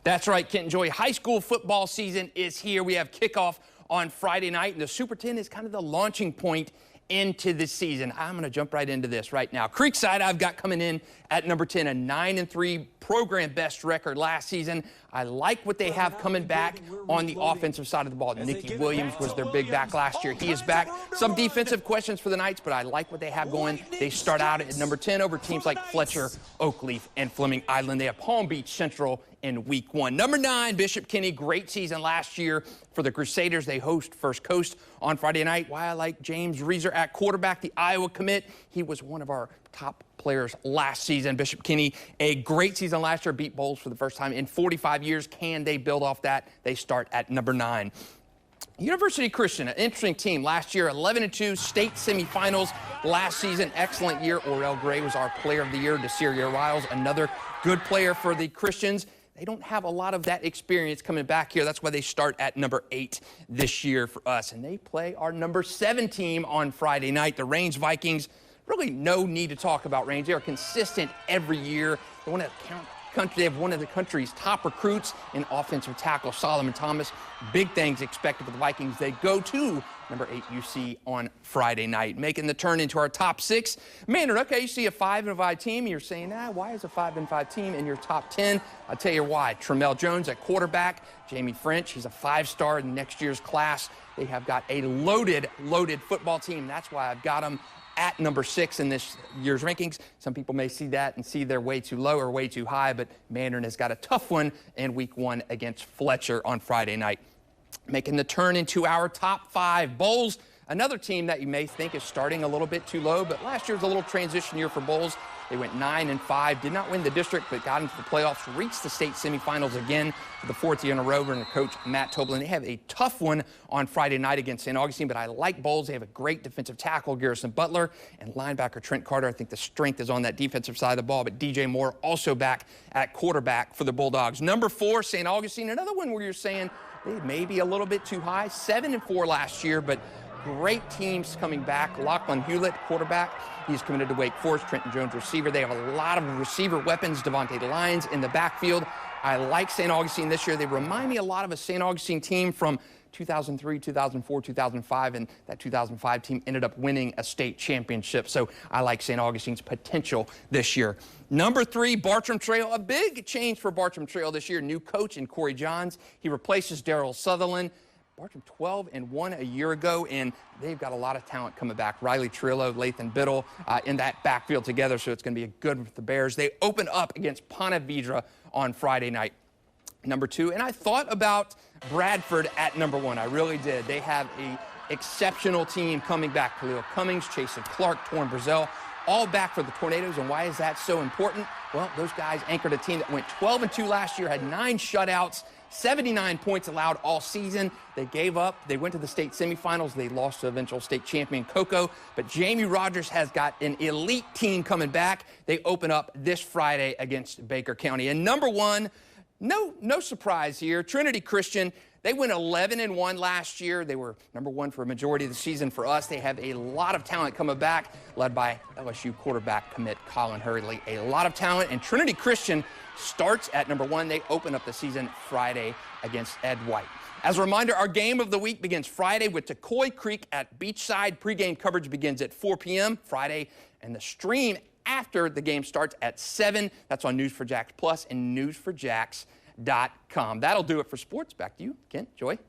That's right, Kent and Joy. High school football season is here. We have kickoff on Friday night, and the Super 10 is kind of the launching point into the season. I'm going to jump right into this right now. Creekside, I've got coming in at number 10, a 9-3 program best record last season. I like what they have coming back on the offensive side of the ball. Nicky Williams was their big back last year. He is back. Some defensive questions for the Knights, but I like what they have going. They start out at number 10 over teams like Fletcher, Oakleaf, and Fleming Island. They have Palm Beach Central in week 1. Number 9, Bishop Kenny, great season last year for the Crusaders. They host First Coast on Friday night. Why I like James Reeser at quarterback, the Iowa commit. He was one of our top players last season. Bishop Kenny, a great season last year, beat Bowles for the first time in 45 years. Can they build off that? They start at number 9. University Christian, an interesting team. Last year, 11-2 state semifinals. Last season, excellent year. Orel Gray was our player of the year. Desiree Riles, another good player for the Christians. They don't have a lot of that experience coming back here. That's why they start at number 8 this year for us. And they play our number 7 team on Friday night, the Range Vikings. Really no need to talk about Range. They are consistent every year. They want to they have one of the country's top recruits in offensive tackle, Solomon Thomas. Big things expected with the Vikings. They go to number 8 UC on Friday night. Making the turn into our top 6. Mandarin, okay, you see a 5-5 team. You're saying, why is a 5-5 team in your top 10? I'll tell you why. Tremel Jones at quarterback. Jamie French, he's a 5-star in next year's class. They have got a loaded football team. That's why I've got them at number 6 in this year's rankings. Some people may see that and see they're way too low or way too high, but Mandarin has got a tough one in week 1 against Fletcher on Friday night. Making the turn into our top 5. Bowles, another team that you may think is starting a little bit too low, but last year was a little transition year for Bowles. They went 9-5, did not win the district, but got into the playoffs, reached the state semifinals again for the 4th year in a row under coach Matt Toblin. They have a tough one on Friday night against St. Augustine, but I like Bowles. They have a great defensive tackle, Garrison Butler, and linebacker Trent Carter. I think the strength is on that defensive side of the ball, but DJ Moore also back at quarterback for the Bulldogs. Number 4, St. Augustine, another one where you're saying they may be a little bit too high. 7-4 last year, but great teams coming back. Lachlan Hewlett, quarterback. He's committed to Wake Forest. Trenton Jones, receiver. They have a lot of receiver weapons. Devontae Lyons in the backfield. I like St. Augustine this year. They remind me a lot of a St. Augustine team from 2003, 2004, 2005, and that 2005 team ended up winning a state championship. So I like St. Augustine's potential this year. Number 3, Bartram Trail. A big change for Bartram Trail this year. New coach in Corey Johns. He replaces Daryl Sutherland. Bartram 12-1 a year ago, and they've got a lot of talent coming back. Riley Trillo, Lathan Biddle in that backfield together, so it's going to be a good with the Bears. They open up against Ponte Vedra on Friday night. Number 2, and I thought about Bradford at number 1. I really did. They have an exceptional team coming back. Khalil Cummings, Chasen Clark, Torrin Brazell, all back for the Tornadoes. And why is that so important? Well, those guys anchored a team that went 12-2 last year, had 9 shutouts, 79 points allowed all season. They gave up. They went to the state semifinals. They lost to eventual state champion Cocoa. But Jamie Rogers has got an elite team coming back. They open up this Friday against Baker County. And number 1, no surprise here, Trinity Christian. They went 11-1 last year. They were number 1 for a majority of the season for us. They have a lot of talent coming back, led by LSU quarterback commit Colin Hurley. A lot of talent, and Trinity Christian starts at number 1. They open up the season Friday against Ed White. As a reminder, our game of the week begins Friday with Tecoy Creek at Beachside. Pre-game coverage begins at 4 p.m. Friday, and the stream after the game starts at 7. That's on News4Jax Plus and News4Jax.com. That'll do it for sports. Back to you, Kent, Joy.